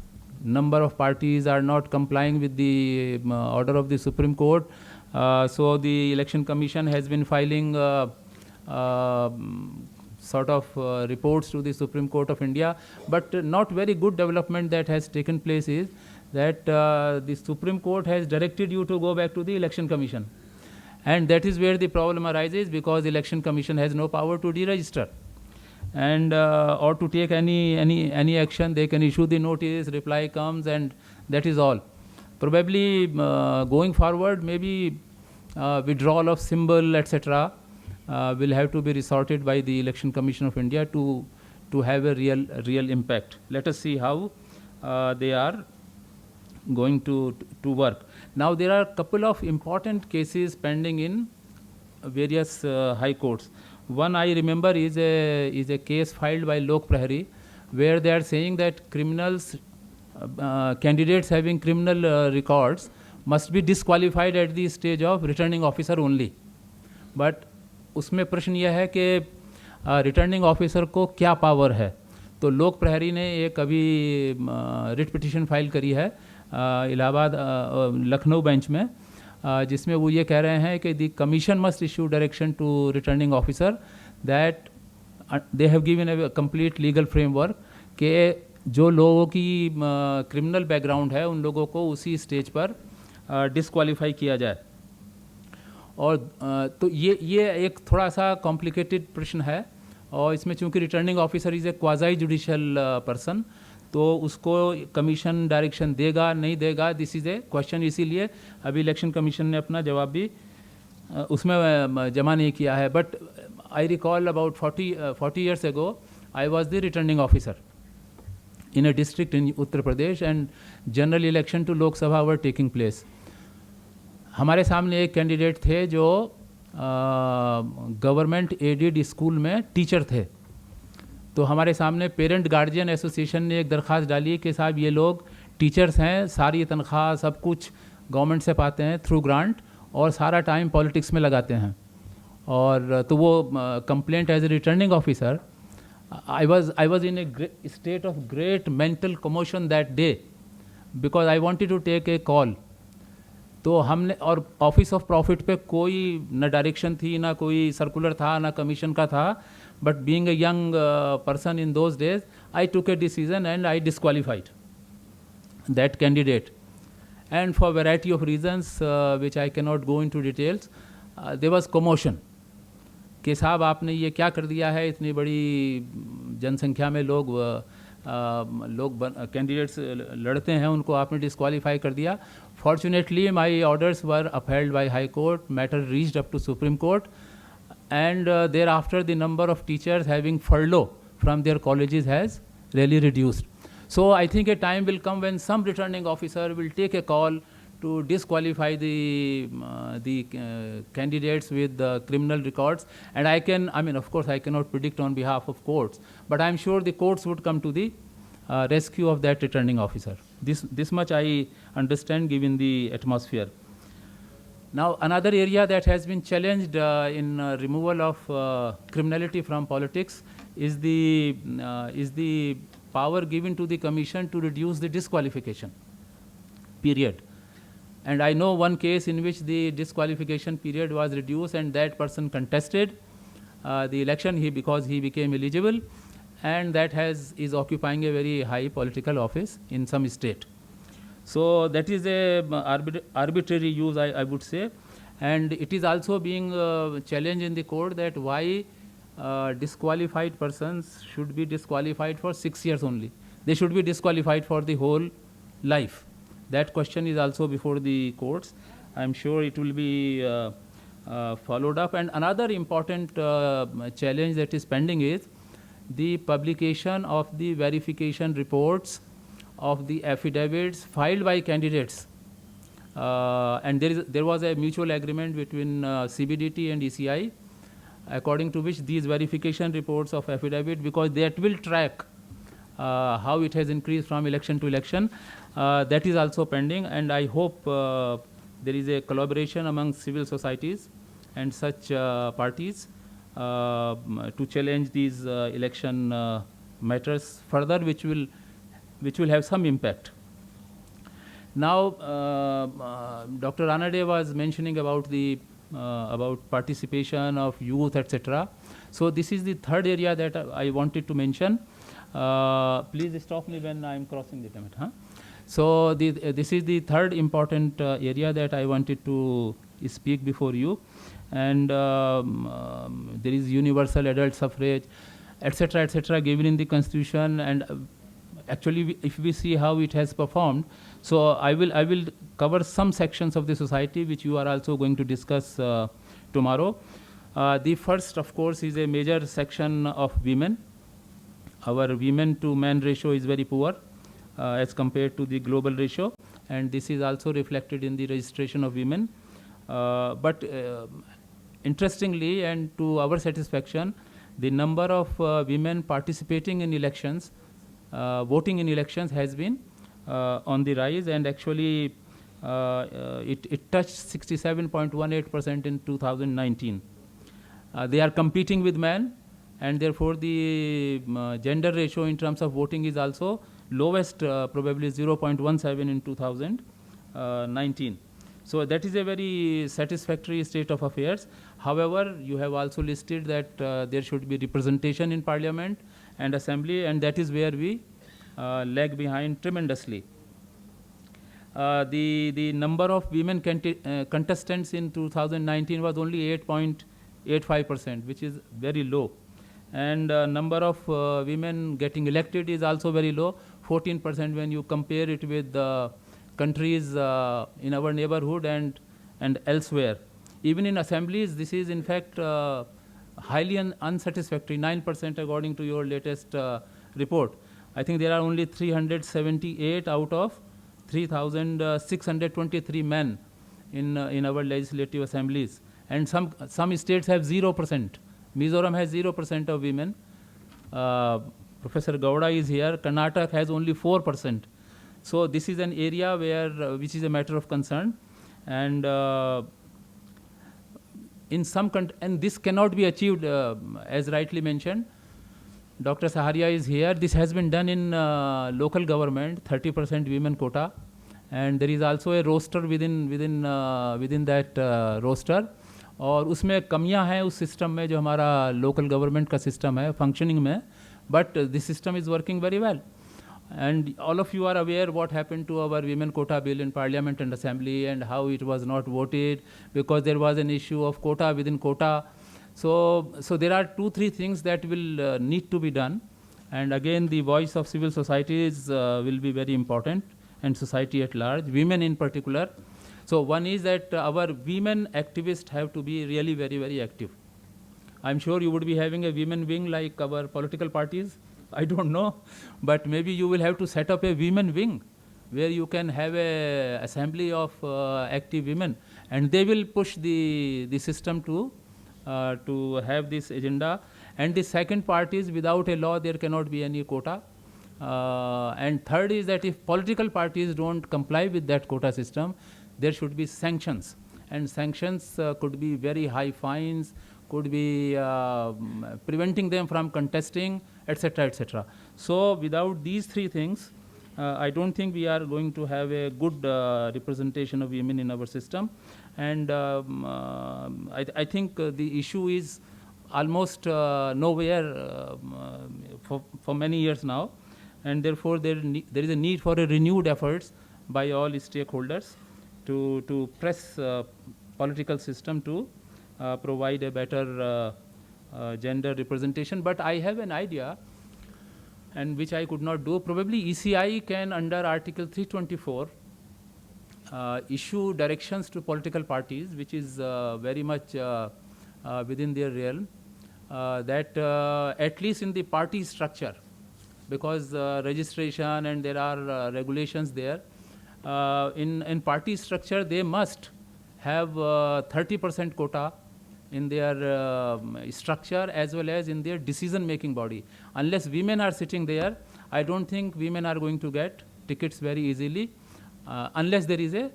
number of parties are not complying with the order of the Supreme Court. So the Election Commission has been filing sort of reports to the Supreme Court of India, but not very good development that has taken place is that the Supreme Court has directed you to go back to the Election Commission, and that is where the problem arises, because the Election Commission has no power to deregister and or to take any action. They can issue the notice, reply comes, and that is all. Probably going forward, maybe withdrawal of symbol, etc. Will have to be resorted by the Election Commission of India to have a real impact. Let us see how they are going to work. Now there are a couple of important cases pending in various high courts. One I remember is a case filed by Lok Prahari, where they are saying that criminals, candidates having criminal records must be disqualified at the stage of returning officer only. But उसमें प्रश्न यह है कि returning officer को क्या power है. तो लोक प्रहरी ने एक अभी रिट पिटिशन फाइल करी है इलाहाबाद लखनऊ बेंच में, जिसमें वो ये कह रहे हैं कि the commission must issue direction to returning officer that they have given a complete legal framework कि जो लोगों की क्रिमिनल बैकग्राउंड है उन लोगों को उसी स्टेज पर डिस्क्वालीफाई किया जाए. और तो ये एक थोड़ा सा कॉम्प्लिकेटेड प्रश्न है, और इसमें चूंकि returning officer is a quasi judicial person, तो उसको कमीशन डायरेक्शन देगा नहीं देगा, दिस इज़ ए क्वेश्चन. इसीलिए अभी इलेक्शन कमीशन ने अपना जवाब भी उसमें जमा नहीं किया है. But I recall about 40 years ago I was the returning officer in a district in Uttar Pradesh, and general election to Lok Sabha were taking place. हमारे सामने एक कैंडिडेट थे जो गवर्नमेंट एडेड स्कूल में टीचर थे. तो हमारे सामने पेरेंट गार्जियन एसोसिएशन ने एक दरख्वास्त डाली कि साहब ये लोग टीचर्स हैं, सारी तनख्वाह सब कुछ गवर्नमेंट से पाते हैं थ्रू ग्रांट, और सारा टाइम पॉलिटिक्स में लगाते हैं. और तो वो complaint as a returning officer, I was in a state of great mental commotion that day because I wanted to take a call. तो हमने, और ऑफिस ऑफ प्रॉफिट पे कोई न डायरेक्शन थी, ना कोई सर्कुलर था, ना कमीशन का था. But being a young person in those days, I took a decision and I disqualified that candidate. And for variety of reasons which I can not go into details, there was commotion कि साहब आपने ये क्या कर दिया है, इतनी बड़ी जनसंख्या में लोग कैंडिडेट्स लड़ते हैं, उनको आपने डिस्क्वालीफाई कर दिया. Fortunately my orders were upheld by high court, matter reached up to supreme court, and thereafter the number of teachers having furlough from their colleges has really reduced. So I think a time will come when some returning officer will take a call to disqualify the candidates with the criminal records. And I mean, of course, I cannot predict on behalf of courts, but I'm sure the courts would come to the rescue of that returning officer. This much I understand given the atmosphere. Now, another area that has been challenged in removal of criminality from politics is the power given to the commission to reduce the disqualification period. And I know one case in which the disqualification period was reduced and that person contested the election because he became eligible, and that is occupying a very high political office in some state. So that is a arbitrary use, I would say, and it is also being challenged in the court that why disqualified persons should be disqualified for 6 years only. They should be disqualified for the whole life. That question is also before the courts. I'm sure it will be followed up. And another important challenge that is pending is the publication of the verification reports of the affidavits filed by candidates. And there was a mutual agreement between CBDT and ECI, according to which these verification reports of affidavit, because that will track how it has increased from election to election, that is also pending. And I hope there is a collaboration among civil societies and such parties to challenge these election matters further, which will have some impact. Now, Dr. Ranade was mentioning about participation of youth, etc. So this is the third area that I wanted to mention. Please stop me when I am crossing the limit. Huh? So this is the third important area that I wanted to speak before you. And there is universal adult suffrage, etc., given in the Constitution. And actually, if we see how it has performed, so I will cover some sections of the society which you are also going to discuss tomorrow. The first, of course, is a major section of women. Our women to man ratio is very poor as compared to the global ratio, and this is also reflected in the registration of women. But interestingly, and to our satisfaction, the number of women participating in elections, voting in elections, has been on the rise, and actually it touched 67.18% in 2019. They are competing with men, and therefore the gender ratio in terms of voting is also lowest, probably 0.17 in 2019. So that is a very satisfactory state of affairs. However, you have also listed that there should be representation in Parliament and Assembly, and that is where we lag behind tremendously. the number of women contestants in 2019 was only 8.85%, which is very low. And number of women getting elected is also very low, 14% when you compare it with the countries in our neighborhood and elsewhere. Even in assemblies, this is in fact highly unsatisfactory, 9% according to your latest report. I think there are only 378 out of 3,623 men in our legislative assemblies. And some states have 0%. Mizoram has 0% of women. Professor Gowda is here. Karnataka has only 4%. So this is an area where which is a matter of concern, and and this cannot be achieved as rightly mentioned. Dr. Saharia is here. This has been done in local government, 30% women quota, and there is also a roster within that roster. और उसमें कमियां हैं उस system में जो हमारा local government का system है फंक्शनिंग में, but this system is working very well. And all of you are aware what happened to our women quota bill in Parliament and Assembly and how it was not voted because there was an issue of quota within quota. So there are 2-3 things that will need to be done. And again, the voice of civil society will be very important, and society at large, women in particular. So one is that our women activists have to be really very, very active. I'm sure you would be having a women wing like our political parties. I don't know, but maybe you will have to set up a women wing where you can have a assembly of active women, and they will push the system to have this agenda. And the second part is, without a law there cannot be any quota. And third is that if political parties don't comply with that quota system, there should be sanctions, and sanctions could be very high fines, could be preventing them from contesting, etc., etc. So without these 3 things, I don't think we are going to have a good representation of women in our system. And I think the issue is almost nowhere for many years now, and therefore there is a need for a renewed efforts by all stakeholders to press political system to provide a better gender representation. But I have an idea, and which I could not do. Probably ECI can, under Article 324, issue directions to political parties, which is very much within their realm, that at least in the party structure, because registration and there are regulations there, in party structure they must have 30% quota in their structure as well as in their decision-making body. Unless women are sitting there, I don't think women are going to get tickets very easily, unless there is a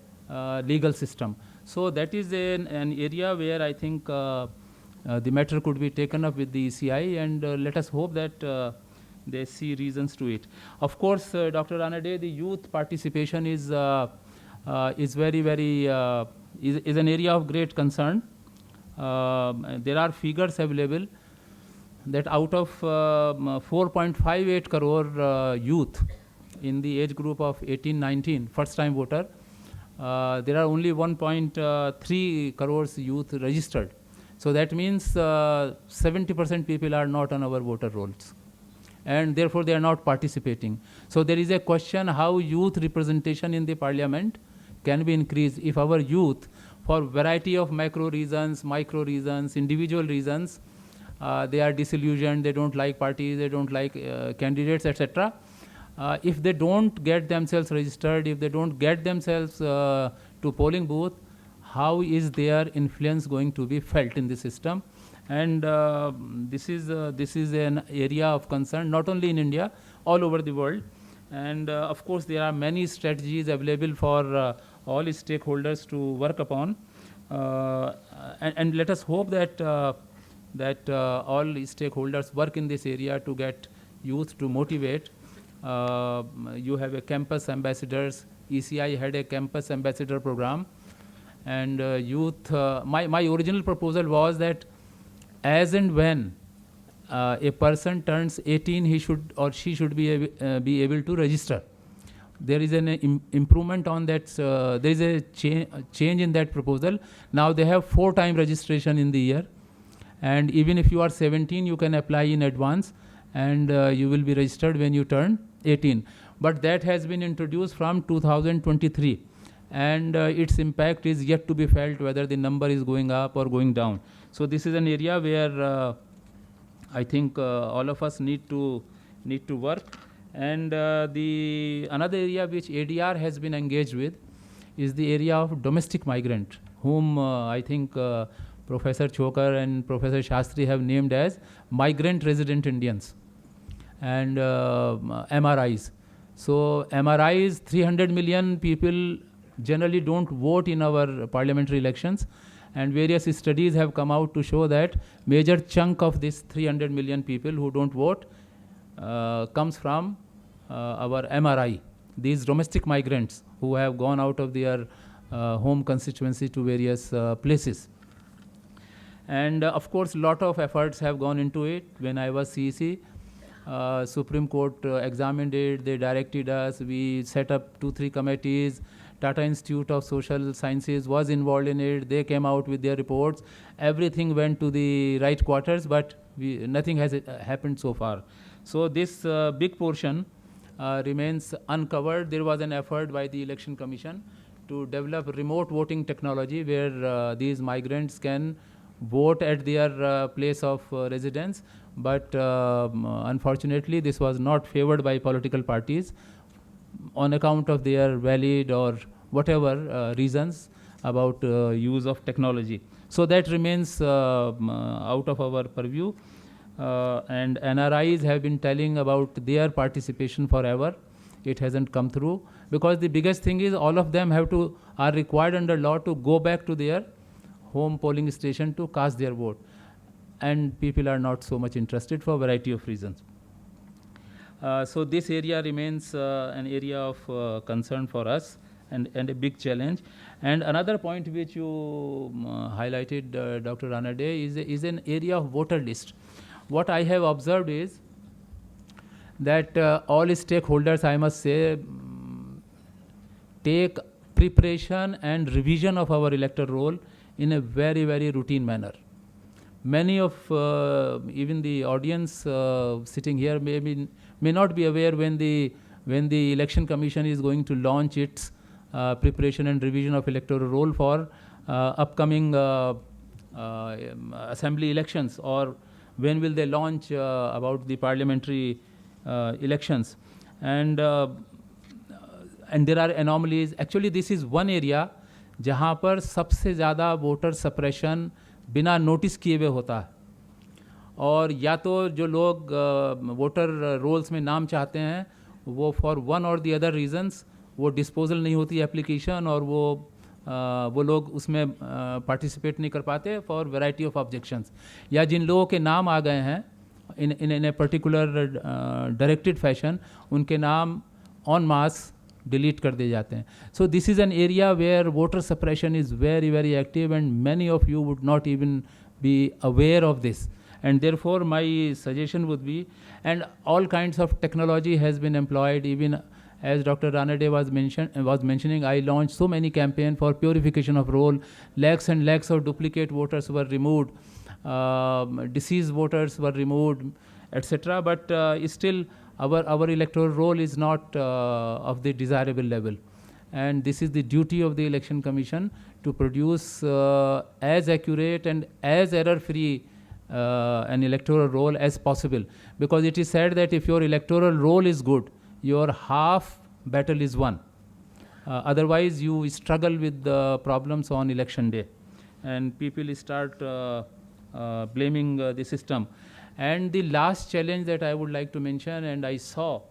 legal system. So that is an area where I think the matter could be taken up with the ECI, and let us hope that they see reasons to it. Of course, Dr. Ranade, the youth participation is very, very is an area of great concern. There are figures available that out of 4.58 crore youth in the age group of 18-19, first-time voter, there are only 1.3 crores youth registered. So that means 70% people are not on our voter rolls, and therefore they are not participating. So there is a question how youth representation in the parliament can be increased if our youth, for variety of macro reasons, micro reasons, individual reasons, they are disillusioned, they don't like parties, they don't like candidates, etc. If they don't get themselves registered, if they don't get themselves to polling booth, how is their influence going to be felt in the system? And this is an area of concern, not only in India, all over the world. And of course, there are many strategies available for all stakeholders to work upon. And let us hope that all stakeholders work in this area to get youth to motivate. You have a campus ambassadors. ECI had a campus ambassador program. And youth, my original proposal was that as and when a person turns 18, he should or she should be able to register. there is an improvement on that. There is a change in that proposal. Now they have 4-time registration in the year, and even if you are 17, you can apply in advance, and you will be registered when you turn 18. But that has been introduced from 2023, and its impact is yet to be felt, whether the number is going up or going down. So this is an area where I think all of us need to work. And the another area which ADR has been engaged with is the area of domestic migrant, whom I think Professor Chokar and Professor Shastri have named as migrant resident Indians, and MRIs. So MRIs, 300 million people generally don't vote in our parliamentary elections, and various studies have come out to show that major chunk of this 300 million people who don't vote comes from our MRI, these domestic migrants who have gone out of their home constituency to various places. And of course, lot of efforts have gone into it. When I was CEC, Supreme Court examined it, they directed us, we set up 2-3 committees. Tata Institute of Social Sciences was involved in it, they came out with their reports. Everything went to the right quarters, but nothing has happened so far. So this big portion remains uncovered. There was an effort by the Election Commission to develop remote voting technology where these migrants can vote at their place of residence, but unfortunately this was not favored by political parties on account of their valid or whatever reasons about use of technology. So that remains out of our purview. And NRIs have been telling about their participation forever. It hasn't come through, because the biggest thing is all of them are required under law to go back to their home polling station to cast their vote. And people are not so much interested for a variety of reasons. So this area remains an area of concern for us, and a big challenge. And another point which you highlighted, Dr. Ranade, is an area of voter list. What I have observed is that all stakeholders, I must say, take preparation and revision of our electoral roll in a very, very routine manner. Many of even the audience sitting here may not be aware when the Election Commission is going to launch its preparation and revision of electoral roll for upcoming assembly elections, or when will they launch about the parliamentary elections. And there are anomalies. Actually, this is one area जहाँ पर सबसे ज़्यादा voter suppression बिना notice किए हुए होता है, और या तो जो लोग वोटर रोल्स में नाम चाहते हैं वो फॉर वन और दी अदर रीजंस वो डिस्पोजल नहीं होती एप्लीकेशन, और वो लोग उसमें पार्टिसिपेट नहीं कर पाते फॉर वैरायटी ऑफ ऑब्जेक्शंस, या जिन लोगों के नाम आ गए हैं in a particular directed fashion, उनके नाम ऑन मास डिलीट कर दिए जाते हैं. So this is an area where voter suppression is very very active, and many of you would not even be aware of this. And therefore, my suggestion would be, and all kinds of technology has been employed. Even as Dr. Ranade was mentioning, I launched so many campaigns for purification of roll. Lakhs and lakhs of duplicate voters were removed, deceased voters were removed, etc. But still, our electoral roll is not of the desirable level. And this is the duty of the Election Commission to produce as accurate and as error-free an electoral roll as possible, because it is said that if your electoral roll is good, your half battle is won. Otherwise, you struggle with the problems on election day, and people start blaming the system. And the last challenge that I would like to mention, and I saw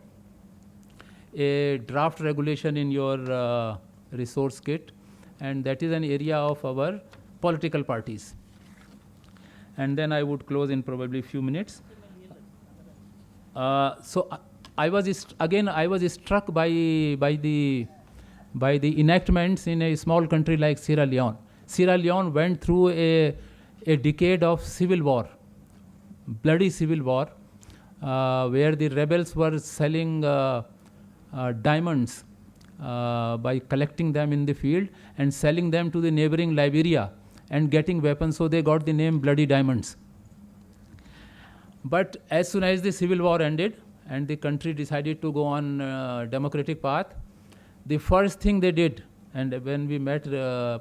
a draft regulation in your resource kit, and that is an area of our political parties. And then I would close in probably a few minutes. So I was struck by the enactments in a small country like Sierra Leone. Sierra Leone went through a decade of civil war, bloody civil war, where the rebels were selling diamonds by collecting them in the field and selling them to the neighboring Liberia and getting weapons, so they got the name Bloody Diamonds. But as soon as the civil war ended and the country decided to go on democratic path, the first thing they did, and when we met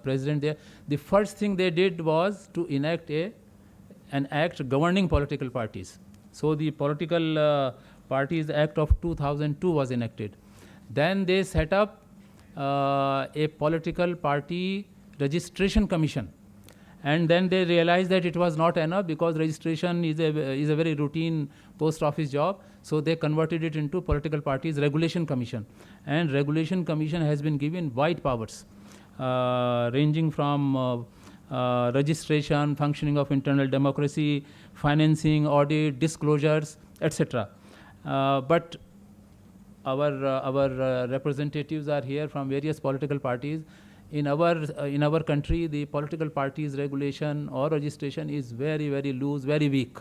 President there, the first thing they did was to enact an act governing political parties. So the Political Parties Act of 2002 was enacted. Then they set up a political party registration commission. And then they realized that it was not enough because registration is a very routine post office job. So they converted it into Political Parties Regulation Commission. And Regulation Commission has been given wide powers, ranging from registration, functioning of internal democracy, financing, audit, disclosures, etc. But our representatives are here from various political parties. In our country, the political parties regulation or registration is very, very loose, very weak.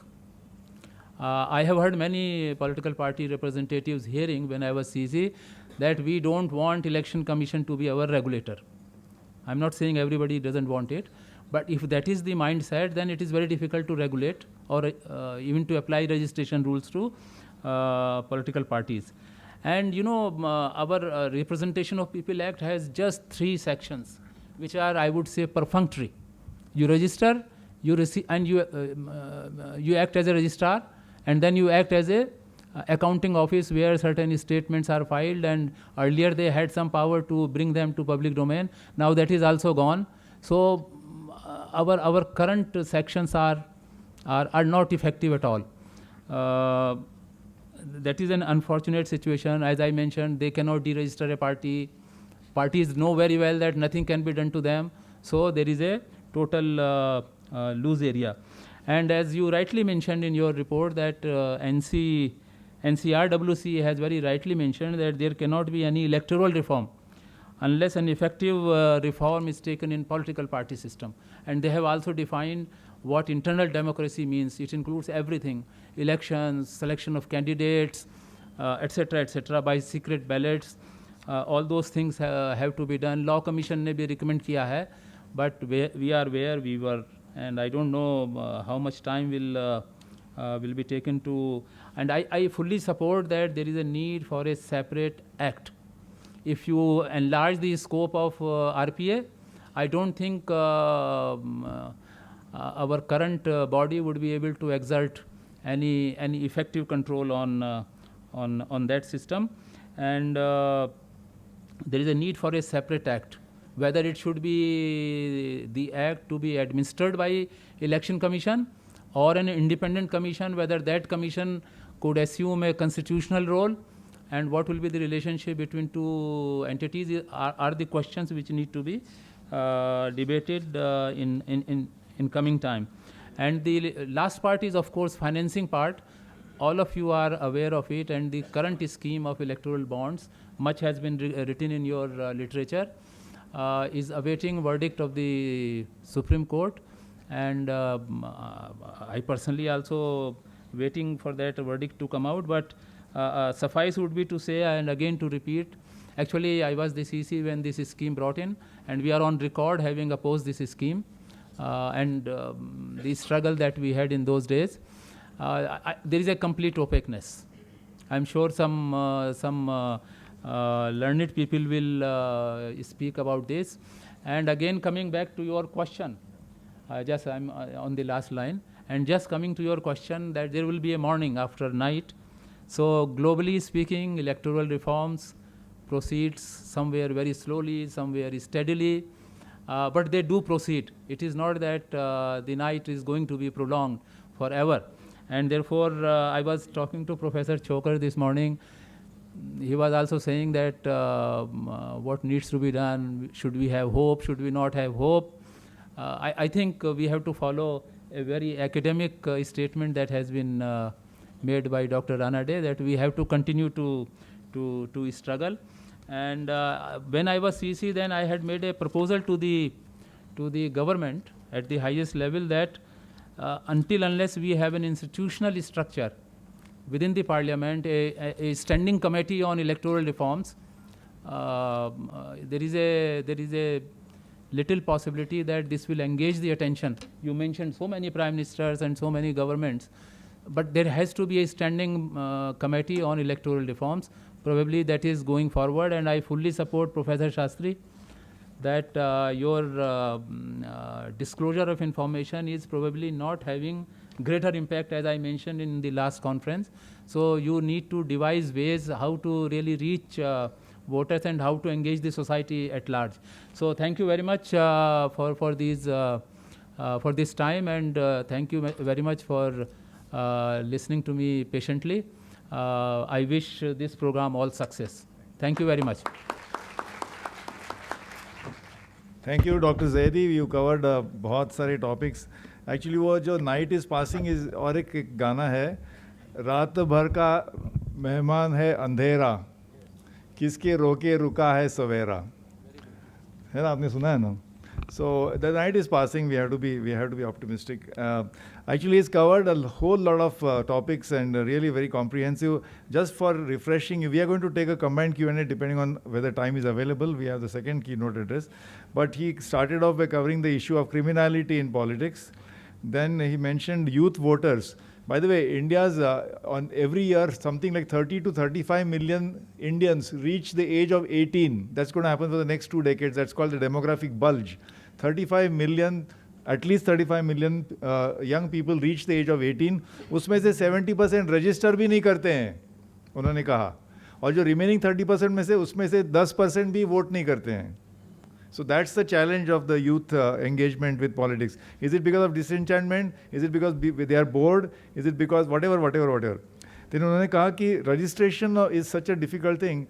I have heard many political party representatives hearing when I was CC that we don't want election commission to be our regulator. I'm not saying everybody doesn't want it, but if that is the mindset, then it is very difficult to regulate or even to apply registration rules to political parties. And you know, our Representation of People Act has just 3 sections, which are, I would say, perfunctory. You register, you receive, and you act as a registrar, and then you act as a accounting office where certain statements are filed, and earlier they had some power to bring them to public domain. Now that is also gone. So our current sections are not effective at all. That is an unfortunate situation. As I mentioned, they cannot deregister a party. Parties know very well that nothing can be done to them. So there is a total loose area. And as you rightly mentioned in your report that NCRWC has very rightly mentioned that there cannot be any electoral reform unless an effective reform is taken in political party system. And they have also defined what internal democracy means. It includes everything: elections, selection of candidates, etc., by secret ballots. All those things have to be done. Law Commission ने भी recommend किया है, but we are where we were, and I don't know how much time will be taken to. And I fully support that there is a need for a separate act. If you enlarge the scope of RPA, I don't think our current body would be able to exert any effective control on that system. And there is a need for a separate act, whether it should be the act to be administered by Election Commission or an independent commission, whether that commission could assume a constitutional role, and what will be the relationship between two entities are the questions which need to be debated in coming time. And the last part is, of course, financing part. All of you are aware of it, and the current scheme of electoral bonds, much has been written in your literature, is awaiting verdict of the Supreme Court. And I personally also waiting for that verdict to come out. But suffice would be to say, and again to repeat, actually I was the CC when this scheme brought in, and we are on record having opposed this scheme. And the struggle that we had in those days, there is a complete opaqueness. I'm sure some learned people will speak about this. And again, coming back to your question, just I'm on the last line, and just coming to your question that there will be a morning after night. So globally speaking, electoral reforms proceeds somewhere very slowly, somewhere steadily. But they do proceed. It is not that the night is going to be prolonged forever. And therefore, I was talking to Professor Chokar this morning. He was also saying that what needs to be done, should we have hope, should we not have hope. I think we have to follow a very academic statement that has been made by Dr. Ranade, that we have to continue to struggle. And when I was CC, then I had made a proposal to the government at the highest level that until unless we have an institutional structure within the parliament, a standing committee on electoral reforms, there is a little possibility that this will engage the attention. You mentioned so many prime ministers and so many governments, but there has to be a standing committee on electoral reforms. Probably that is going forward, and I fully support Professor Shastri that your disclosure of information is probably not having greater impact, as I mentioned in the last conference. So you need to devise ways how to really reach voters and how to engage the society at large. So thank you very much for this time, and thank you very much for listening to me patiently. I wish this program all success. Thank you very much. Thank you, Dr. Zaidi. You covered बहुत सारे topics. Actually, वो जो Night is Passing is और एक गाना है, रात भर का मेहमान है अंधेरा, किसके रोके रुका है सवेरा, है ना, आपने सुना है ना? So the night is passing. We have to be optimistic. Actually, it's covered a whole lot of topics and really very comprehensive. Just for refreshing you, we are going to take a combined Q&A depending on whether time is available. We have the second keynote address. But he started off by covering the issue of criminality in politics. Then he mentioned youth voters. By the way, India's on every year something like 30 to 35 million Indians reach the age of 18. That's going to happen for the next 2 decades. That's called the demographic bulge. 35 million, at least 35 million young people reach the age of 18. उसमें से 70% register भी नहीं करते हैं, उन्होंने कहा. और जो remaining 30% में से उसमें से 10% भी vote नहीं करते हैं. So that's the challenge of the youth engagement with politics. Is it because of disenchantment? Is it because they are bored? Is it because whatever? Then उन्होंने कहा कि registration is such a difficult thing.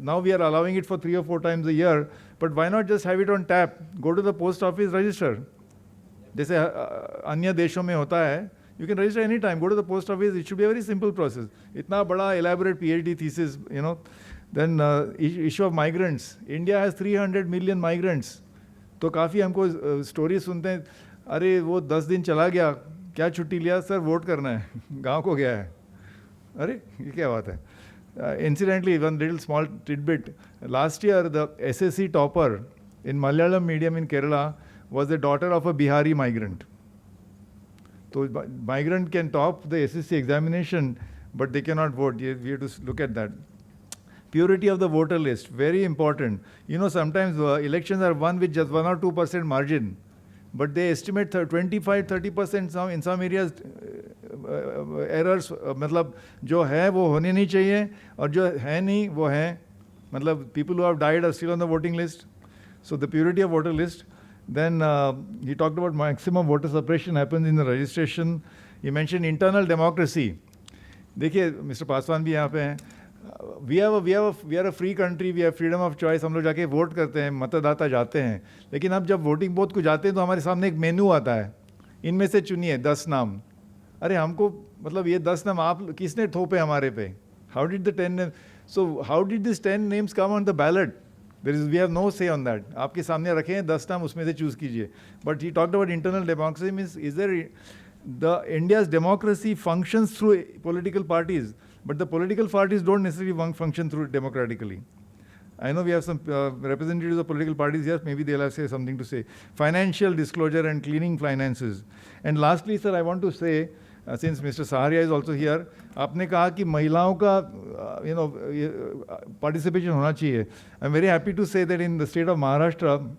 Now we are allowing it for 3 or 4 times a year, but why not just have it on tap? Go to the post office, register. जैसे अन्य देशों में होता है, you can register any time. Go to the post office. It should be a very simple process. इतना बड़ा elaborate PhD thesis, you know. Then issue of migrants. India has 300 million migrants. तो काफ़ी हमको stories सुनते हैं, अरे वो 10 दिन चला गया, क्या छुट्टी लिया सर, वोट करना है, गांव को गया है. अरे ये क्या बात है. Incidentally, one little small tidbit. Last year, the SSC topper in Malayalam medium in Kerala was the daughter of a Bihari migrant. So migrant can top the SSC examination, but they cannot vote. We have to look at that. Purity of the voter list, very important. You know, sometimes elections are won with just 1 or 2% margin, but they estimate 25-30% in some areas errors. मतलब जो है वो होने नहीं चाहिए और जो है नहीं वो है. मतलब people who have died are still on the voting list. So the purity of voter list. Then he talked about maximum voter suppression happens in the registration. He mentioned internal democracy. देखिए Mr. Paswan भी यहाँ पे हैं. We are a free country. We have freedom of choice. हम लोग जाके vote करते हैं, मतदाता जाते हैं. लेकिन अब जब वोटिंग बूथ को जाते हैं तो हमारे सामने एक मेनू आता है. इनमें से चुनिए 10 नाम. अरे हमको मतलब ये 10 नाम आप किसने थोपे हमारे पे? How did the 10 names? So how did these 10 names come on the ballot? We have no say on that. आपके सामने रखे हैं 10 नाम, उसमें से choose कीजिए. But he talked about internal democracy. Means is there the India's democracy functions through political parties, but the political parties don't necessarily function through democratically. I know we have some representatives of political parties here. Maybe they'll have something to say. Financial disclosure and cleaning finances. And lastly, sir, I want to say, since Mr. Saharia is also here, आपने कहा कि महिलाओं का participation होना चाहिए. I'm very happy to say that in the state of Maharashtra,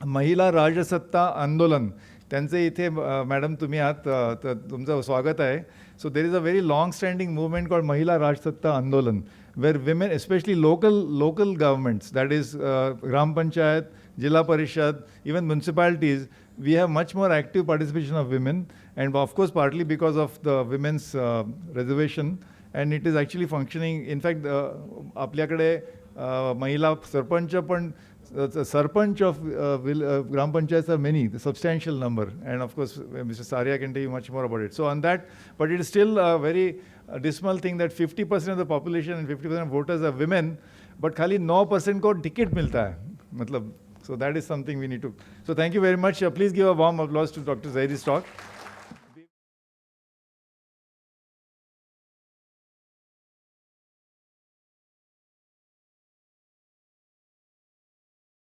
महिला राजसत्ता आंदोलन, त्यांचे इथे मॅडम तुम्ही आहात, तुमचं स्वागत आहे. So there is a very long-standing movement called Mahila Rajsatta Andolan, where women, especially local governments, that is Gram Panchayat, Jilla Parishad, even municipalities, we have much more active participation of women, and of course partly because of the women's reservation, and it is actually functioning. In fact, आपल्याकडे महिला सरपंच पण the sarpanch of Gram Panchayats are many, the substantial number, and of course Mr. Saria can tell you much more about it. So on that, but it is still a very dismal thing that 50% of the population and 50% of voters are women, but खाली 9% को ticket मिलता है. मतलब, so that is something we need to. So thank you very much. Please give a warm applause to Dr. Zaidi's talk.